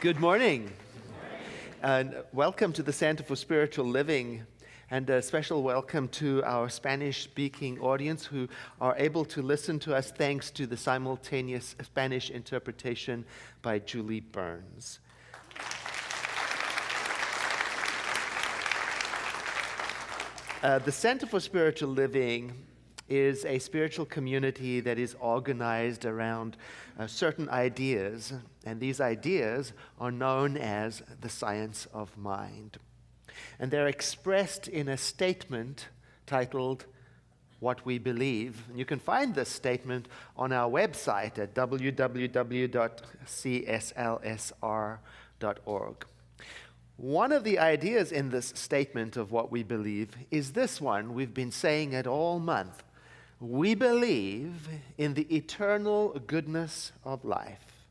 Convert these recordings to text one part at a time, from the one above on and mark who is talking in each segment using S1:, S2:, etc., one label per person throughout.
S1: Good morning, and welcome to the Center for Spiritual Living, and a special welcome to our Spanish-speaking audience who are able to listen to us thanks to the simultaneous Spanish interpretation by Julie Burns. The Center for Spiritual Living is a spiritual community that is organized around certain ideas, and these ideas are known as the science of mind. And they're expressed in a statement titled What We Believe. And you can find this statement on our website at www.cslsr.org. One of the ideas in this statement of what we believe is this one. We've been saying it all month. We believe in the eternal goodness of life.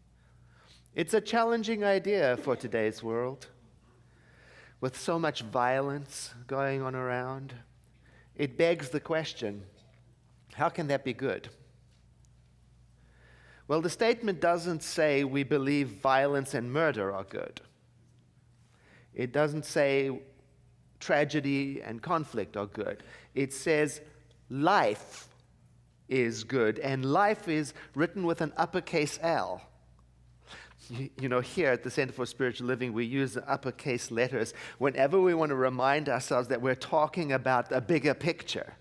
S1: It's a challenging idea for today's world. With so much violence going on around, it begs the question, how can that be good? Well, the statement doesn't say we believe violence and murder are good. It doesn't say tragedy and conflict are good. It says life is good, and life is written with an uppercase L. You know, here at the Center for Spiritual Living, we use the uppercase letters whenever we want to remind ourselves that we're talking about a bigger picture.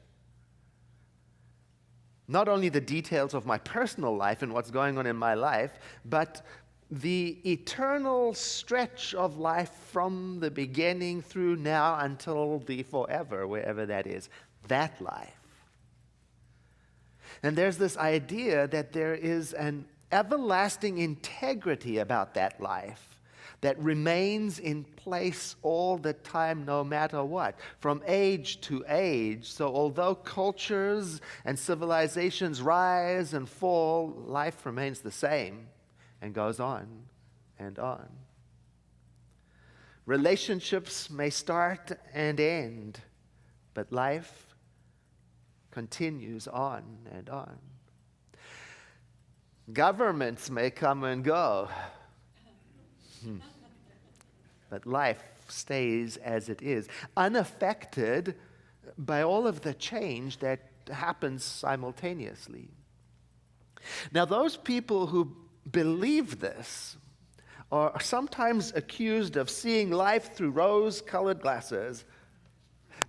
S1: Not only the details of my personal life and what's going on in my life, but the eternal stretch of life from the beginning through now until the forever, wherever that is, that life. And there's this idea that there is an everlasting integrity about that life that remains in place all the time, no matter what, from age to age. So although cultures and civilizations rise and fall, life remains the same and goes on and on. Relationships may start and end, but life continues on and on. Governments may come and go, but life stays as it is, unaffected by all of the change that happens simultaneously. Now, those people who believe this are sometimes accused of seeing life through rose-colored glasses,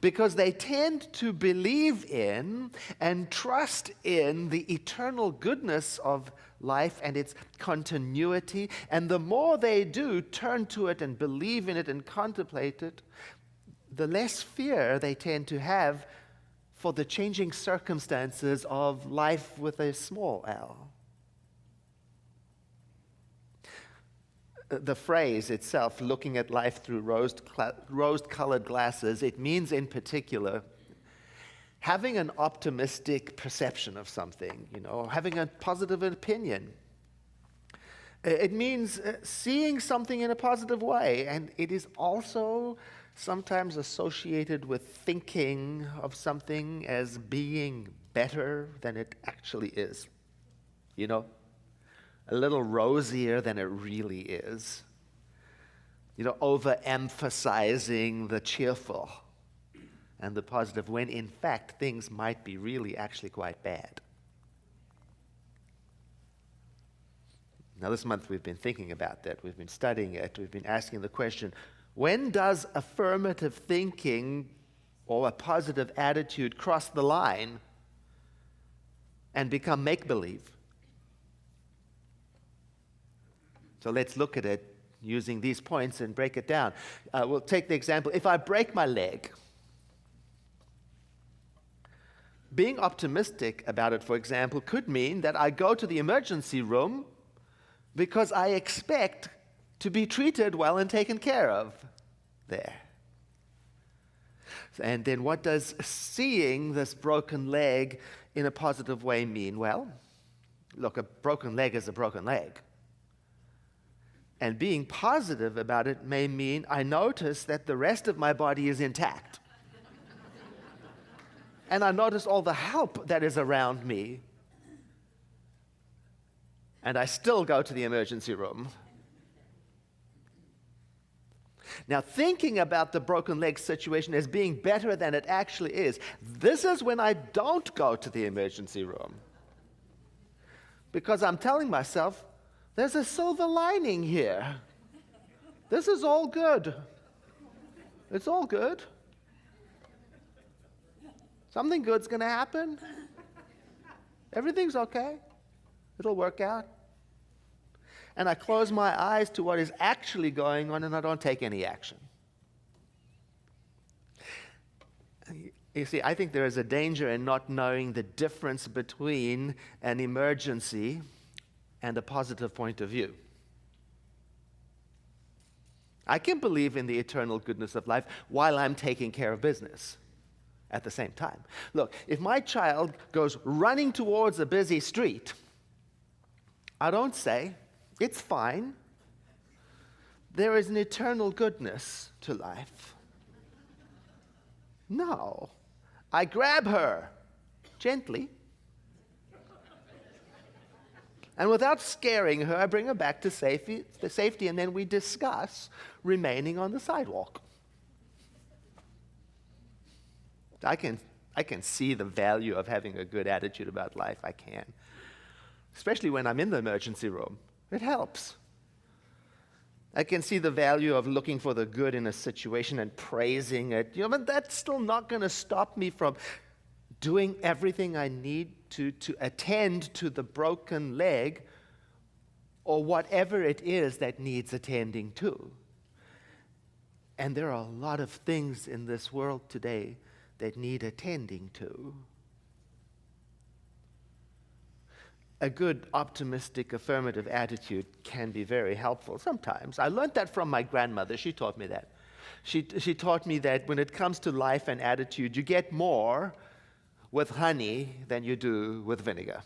S1: because they tend to believe in and trust in the eternal goodness of life and its continuity. And the more they do turn to it and believe in it and contemplate it, the less fear they tend to have for the changing circumstances of life with a small l. The phrase itself, looking at life through rose-colored glasses, it means in particular having an optimistic perception of something, having a positive opinion. It means seeing something in a positive way, and it is also sometimes associated with thinking of something as being better than it actually is, a little rosier than it really is. Overemphasizing the cheerful and the positive when in fact things might be really actually quite bad. Now this month we've been thinking about that. We've been studying it. We've been asking the question, when does affirmative thinking or a positive attitude cross the line and become make-believe? So let's look at it using these points and break it down. We'll take the example. If I break my leg, being optimistic about it, for example, could mean that I go to the emergency room because I expect to be treated well and taken care of there. And then what does seeing this broken leg in a positive way mean? Well, look, a broken leg is a broken leg. And being positive about it may mean I notice that the rest of my body is intact. And I notice all the help that is around me. And I still go to the emergency room. Now, thinking about the broken leg situation as being better than it actually is, this is when I don't go to the emergency room. Because I'm telling myself, there's a silver lining here. This is all good. It's all good. Something good's going to happen. Everything's okay. It'll work out. And I close my eyes to what is actually going on, and I don't take any action. You see, I think there is a danger in not knowing the difference between an emergency and a positive point of view. I can believe in the eternal goodness of life while I'm taking care of business at the same time. Look, if my child goes running towards a busy street, I don't say, it's fine. There is an eternal goodness to life. No. I grab her gently, and without scaring her, I bring her back to safety, and then we discuss remaining on the sidewalk. I can see the value of having a good attitude about life. I can. Especially when I'm in the emergency room. It helps. I can see the value of looking for the good in a situation and praising it. But that's still not going to stop me from doing everything I need to attend to the broken leg or whatever it is that needs attending to. And there are a lot of things in this world today that need attending to. A good, optimistic, affirmative attitude can be very helpful sometimes. I learned that from my grandmother. She taught me that. She taught me that when it comes to life and attitude, you get more with honey than you do with vinegar.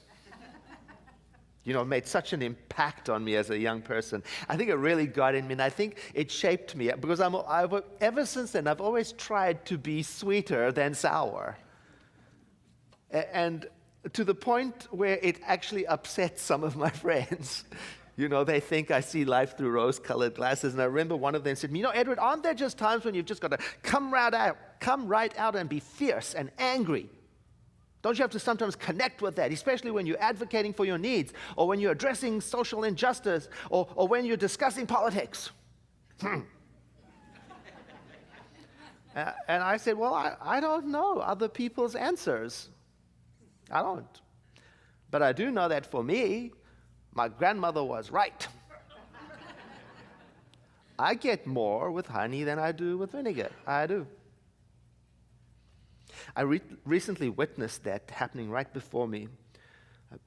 S1: It made such an impact on me as a young person. I think it really got in me, and I think it shaped me because ever since then, I've always tried to be sweeter than sour. And to the point where it actually upsets some of my friends. They think I see life through rose-colored glasses. And I remember one of them said, Edward, aren't there just times when you've just got to come right out and be fierce and angry? Don't you have to sometimes connect with that, especially when you're advocating for your needs, or when you're addressing social injustice, or when you're discussing politics? And I said, well, I don't know other people's answers. I don't. But I do know that for me, my grandmother was right. I get more with honey than I do with vinegar. I do. I recently witnessed that happening right before me.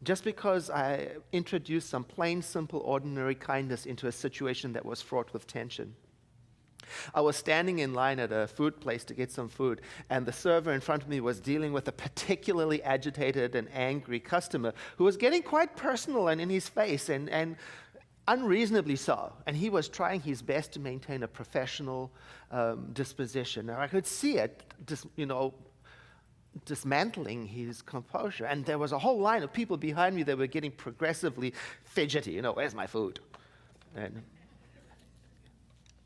S1: Just because I introduced some plain, simple, ordinary kindness into a situation that was fraught with tension. I was standing in line at a food place to get some food, and the server in front of me was dealing with a particularly agitated and angry customer who was getting quite personal and in his face, and unreasonably so. And he was trying his best to maintain a professional disposition. Now, I could see it, dismantling his composure. And there was a whole line of people behind me that were getting progressively fidgety. Where's my food? And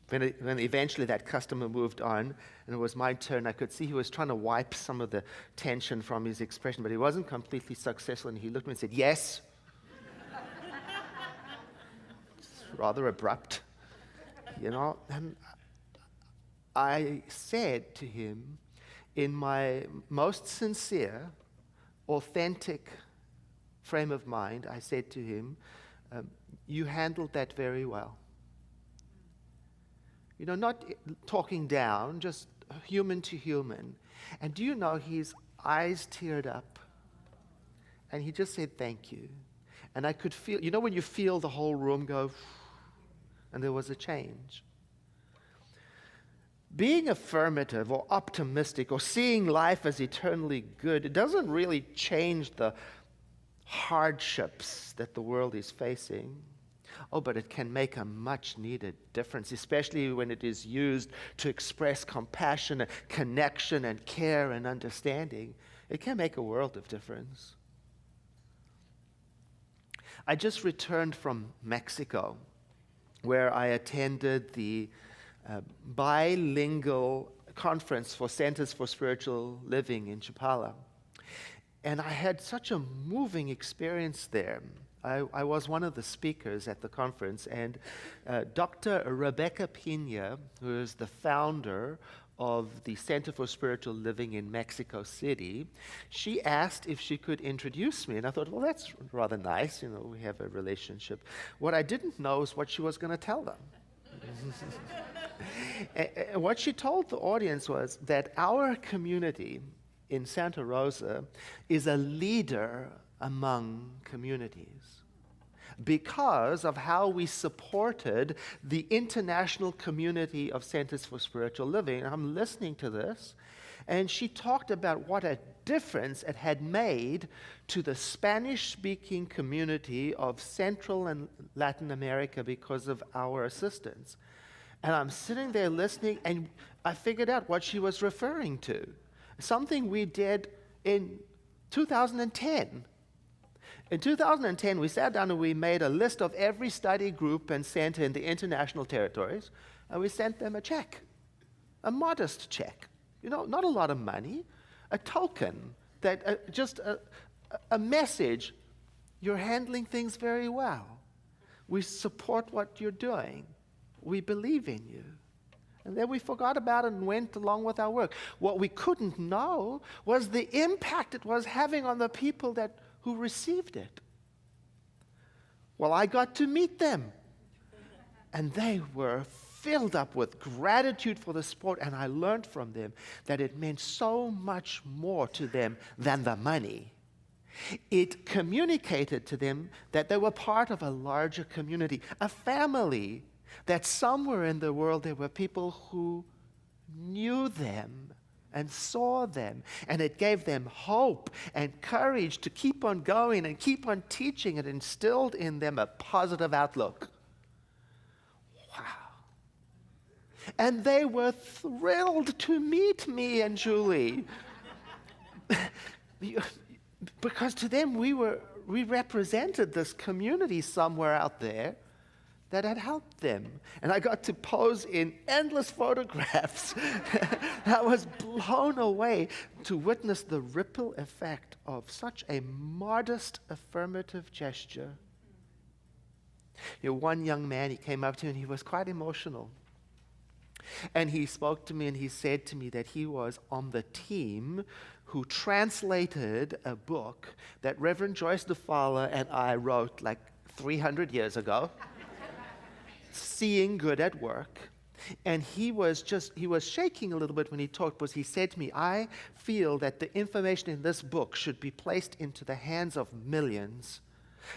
S1: when eventually that customer moved on and it was my turn, I could see he was trying to wipe some of the tension from his expression, but he wasn't completely successful, and he looked at me and said, yes. It's rather abrupt, And I said to him, in my most sincere, authentic frame of mind, I said to him, you handled that very well. Not talking down, just human to human. And do you know, his eyes teared up. And he just said, thank you. And I could feel, when you feel the whole room go, and there was a change. Being affirmative or optimistic or seeing life as eternally good, it doesn't really change the hardships that the world is facing. Oh, but it can make a much-needed difference, especially when it is used to express compassion and connection and care and understanding. It can make a world of difference. I just returned from Mexico, where I attended the bilingual conference for Centers for Spiritual Living in Chapala. And I had such a moving experience there. I was one of the speakers at the conference, and Dr. Rebecca Pena, who is the founder of the Center for Spiritual Living in Mexico City, she asked if she could introduce me. And I thought, well, that's rather nice. You know, we have a relationship. What I didn't know is what she was going to tell them. And what she told the audience was that our community in Santa Rosa is a leader among communities because of how we supported the international community of Centers for Spiritual Living. And I'm listening to this, and she talked about what a difference it had made to the Spanish-speaking community of Central and Latin America because of our assistance. And I'm sitting there listening, and I figured out what she was referring to. Something we did in 2010. In 2010, we sat down and we made a list of every study group and center in the international territories, and we sent them a check, a modest check. You know, not a lot of money, a token, that just a message. You're handling things very well. We support what you're doing. We believe in you. And then we forgot about it and went along with our work. What we couldn't know was the impact it was having on the people who received it. Well, I got to meet them. And they were filled up with gratitude for the support, and I learned from them that it meant so much more to them than the money. It communicated to them that they were part of a larger community, a family, that somewhere in the world there were people who knew them and saw them, and it gave them hope and courage to keep on going and keep on teaching. It instilled in them a positive outlook. Wow. And they were thrilled to meet me and Julie. Because to them we represented this community somewhere out there that had helped them. And I got to pose in endless photographs. I was blown away to witness the ripple effect of such a modest affirmative gesture. You know, one young man, he came up to me and he was quite emotional. And he spoke to me and he said to me that he was on the team who translated a book that Reverend Joyce DeFala and I wrote like 300 years ago. Seeing Good at Work. And he was shaking a little bit when he talked, because he said to me, I feel that the information in this book should be placed into the hands of millions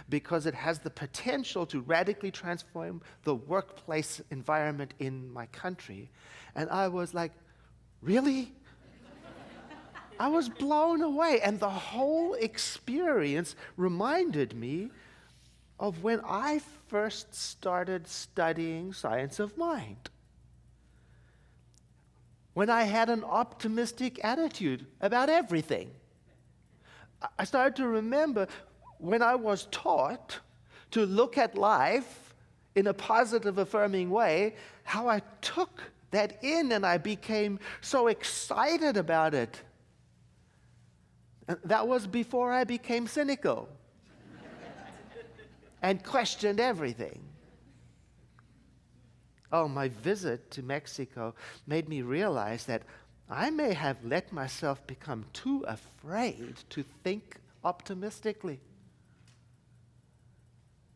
S1: because it has the potential to radically transform the workplace environment in my country. And I was like, really? I was blown away. And the whole experience reminded me of when I first started studying science of mind. When I had an optimistic attitude about everything. I started to remember when I was taught to look at life in a positive, affirming way, how I took that in and I became so excited about it. And that was before I became cynical and questioned everything. Oh, my visit to Mexico made me realize that I may have let myself become too afraid to think optimistically,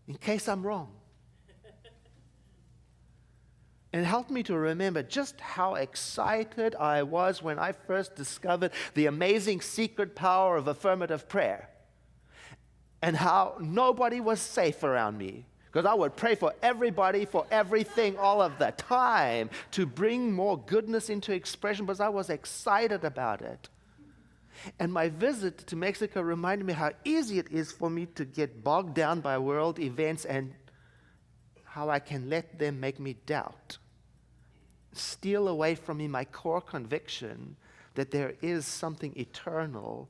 S1: in case I'm wrong. It helped me to remember just how excited I was when I first discovered the amazing secret power of affirmative prayer, and how nobody was safe around me. Because I would pray for everybody, for everything, all of the time, to bring more goodness into expression, because I was excited about it. And my visit to Mexico reminded me how easy it is for me to get bogged down by world events and how I can let them make me doubt, steal away from me my core conviction that there is something eternal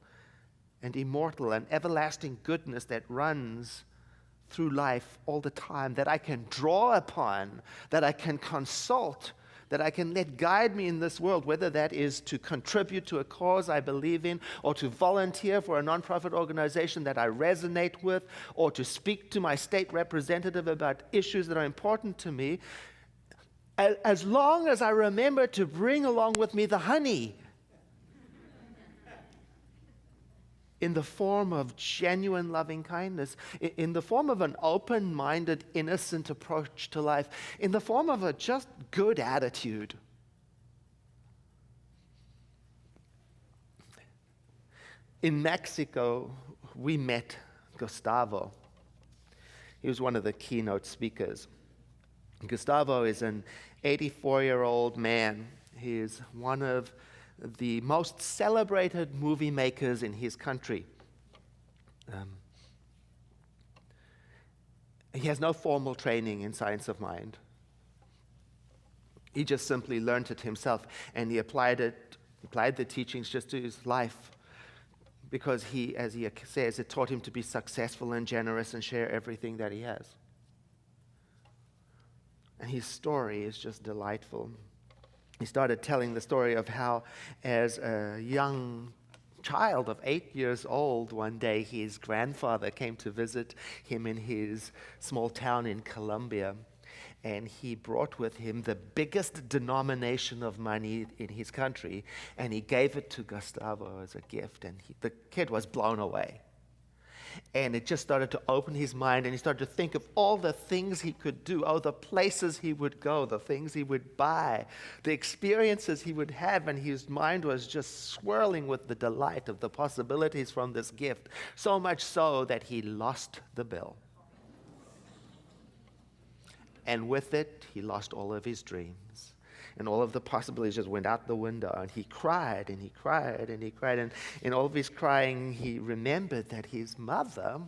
S1: and immortal and everlasting goodness that runs through life all the time, that I can draw upon, that I can consult, that I can let guide me in this world, whether that is to contribute to a cause I believe in, or to volunteer for a nonprofit organization that I resonate with, or to speak to my state representative about issues that are important to me, as long as I remember to bring along with me the honey in the form of genuine loving kindness, in the form of an open-minded, innocent approach to life, in the form of a just good attitude. In Mexico, we met Gustavo. He was one of the keynote speakers. Gustavo is an 84-year-old man. He is one of the most celebrated movie makers in his country. He has no formal training in science of mind. He just simply learned it himself, and he applied the teachings just to his life, because he, as he says, it taught him to be successful and generous and share everything that he has. And his story is just delightful. He started telling the story of how, as a young child of 8 years old, one day his grandfather came to visit him in his small town in Colombia. And he brought with him the biggest denomination of money in his country, and he gave it to Gustavo as a gift. And the kid was blown away. And it just started to open his mind, and he started to think of all the things he could do, the places he would go, the things he would buy, the experiences he would have, and his mind was just swirling with the delight of the possibilities from this gift, so much so that he lost the bill. And with it, he lost all of his dreams. And all of the possibilities just went out the window. And he cried, and he cried, and he cried. And in all of his crying, he remembered that his mother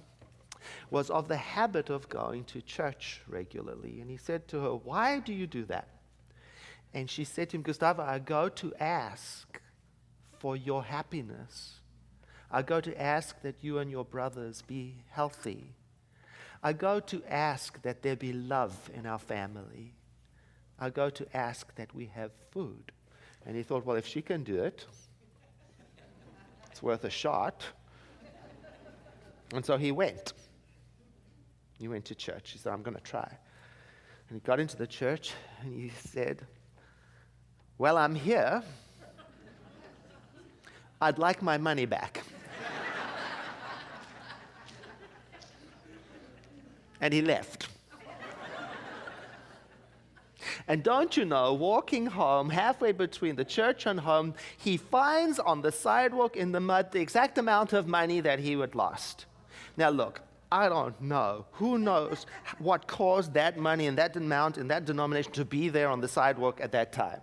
S1: was of the habit of going to church regularly. And he said to her, "Why do you do that?" And she said to him, "Gustavo, I go to ask for your happiness. I go to ask that you and your brothers be healthy. I go to ask that there be love in our family. I go to ask that we have food." And he thought, well, if she can do it, it's worth a shot. And so he went. He went to church. He said, "I'm going to try." And he got into the church, and he said, "Well, I'm here. I'd like my money back." And he left. And don't you know, walking home, halfway between the church and home, he finds on the sidewalk in the mud the exact amount of money that he had lost. Now look, I don't know. Who knows what caused that money and that amount and that denomination to be there on the sidewalk at that time?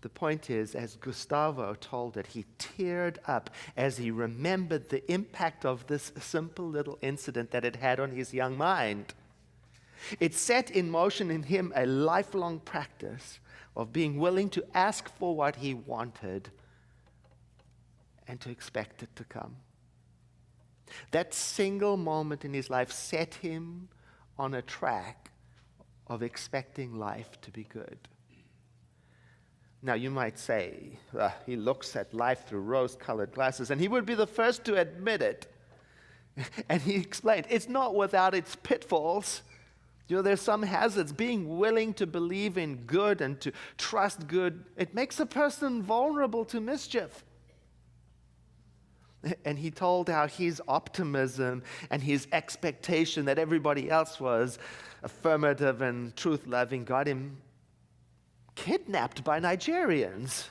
S1: The point is, as Gustavo told it, he teared up as he remembered the impact of this simple little incident that it had on his young mind. It set in motion in him a lifelong practice of being willing to ask for what he wanted and to expect it to come. That single moment in his life set him on a track of expecting life to be good. Now, you might say, he looks at life through rose-colored glasses, and he would be the first to admit it. And he explained, it's not without its pitfalls. There's some hazards. Being willing to believe in good and to trust good, it makes a person vulnerable to mischief. And he told how his optimism and his expectation that everybody else was affirmative and truth-loving got him kidnapped by Nigerians.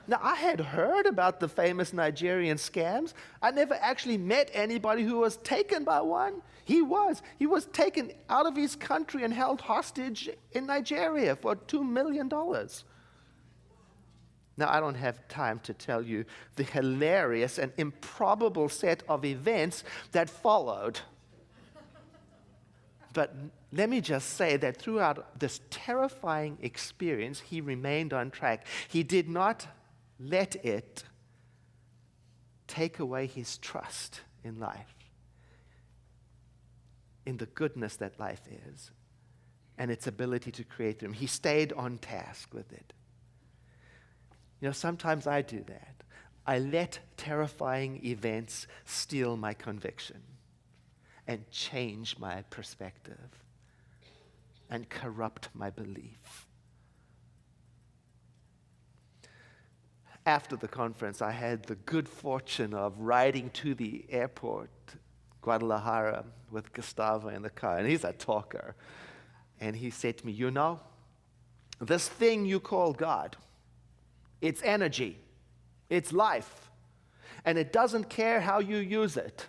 S1: Now, I had heard about the famous Nigerian scams. I never actually met anybody who was taken by one. He was taken out of his country and held hostage in Nigeria for $2 million. Now, I don't have time to tell you the hilarious and improbable set of events that followed. But let me just say that throughout this terrifying experience, he remained on track. He did not let it take away his trust in life, in the goodness that life is, and its ability to create them. He stayed on task with it. Sometimes I do that. I let terrifying events steal my conviction and change my perspective and corrupt my belief. After the conference, I had the good fortune of riding to the airport, Guadalajara, with Gustavo in the car, and he's a talker. And he said to me, this thing you call God, it's energy, it's life, and it doesn't care how you use it.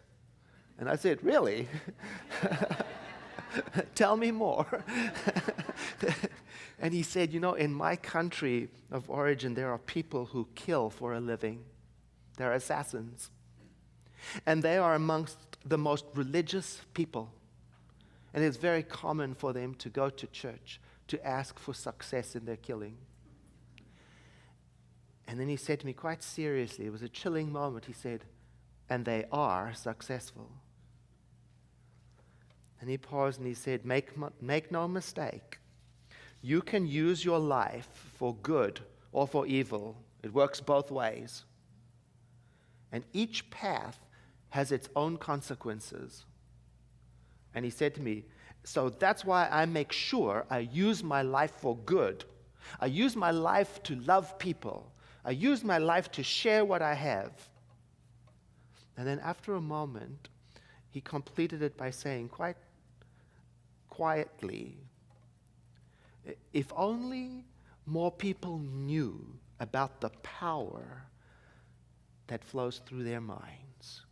S1: And I said, really? Tell me more. And he said, in my country of origin, there are people who kill for a living. They're assassins. And they are amongst the most religious people. And it's very common for them to go to church to ask for success in their killing. And then he said to me quite seriously, it was a chilling moment, he said, and they are successful. And he paused and he said, make no mistake. You can use your life for good or for evil. It works both ways. And each path has its own consequences. And he said to me, so that's why I make sure I use my life for good. I use my life to love people. I use my life to share what I have. And then after a moment, he completed it by saying quite quietly, if only more people knew about the power that flows through their minds,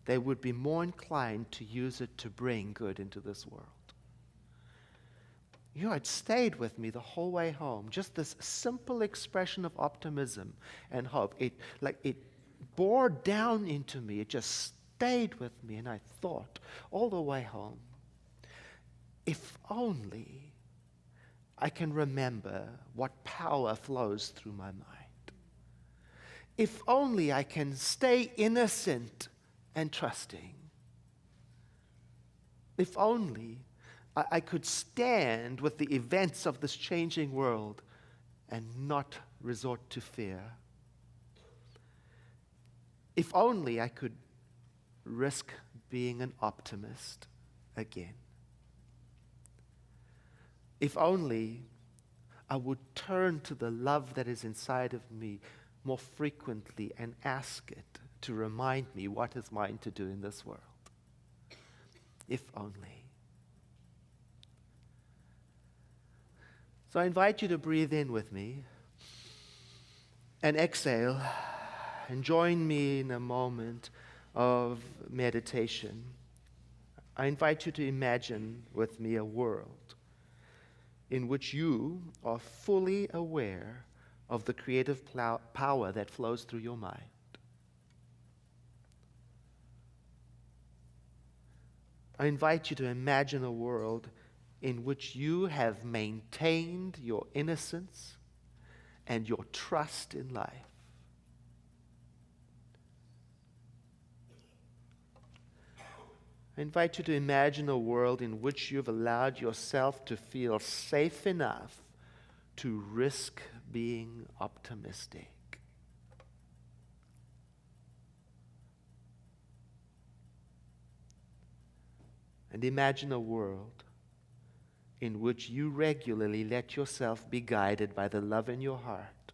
S1: they would be more inclined to use it to bring good into this world. It stayed with me the whole way home. Just this simple expression of optimism and hope. It bore down into me. It just stayed with me, and I thought all the way home, if only I can remember what power flows through my mind. If only I can stay innocent and trusting. If only I could stand with the events of this changing world and not resort to fear. If only I could risk being an optimist again. If only I would turn to the love that is inside of me more frequently and ask it to remind me what is mine to do in this world. If only. So I invite you to breathe in with me and exhale and join me in a moment of meditation. I invite you to imagine with me a world in which you are fully aware of the creative power that flows through your mind. I invite you to imagine a world in which you have maintained your innocence and your trust in life. I invite you to imagine a world in which you've allowed yourself to feel safe enough to risk being optimistic. And imagine a world in which you regularly let yourself be guided by the love in your heart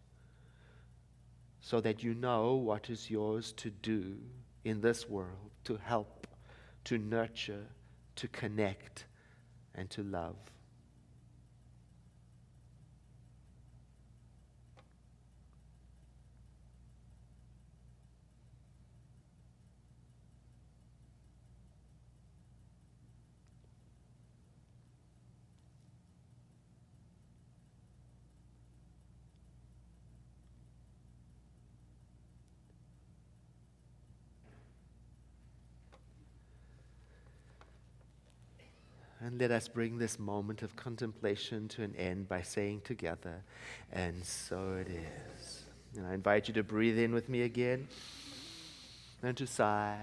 S1: so that you know what is yours to do in this world to help, to nurture, to connect, and to love. And let us bring this moment of contemplation to an end by saying together, and so it is. And I invite you to breathe in with me again and to sigh.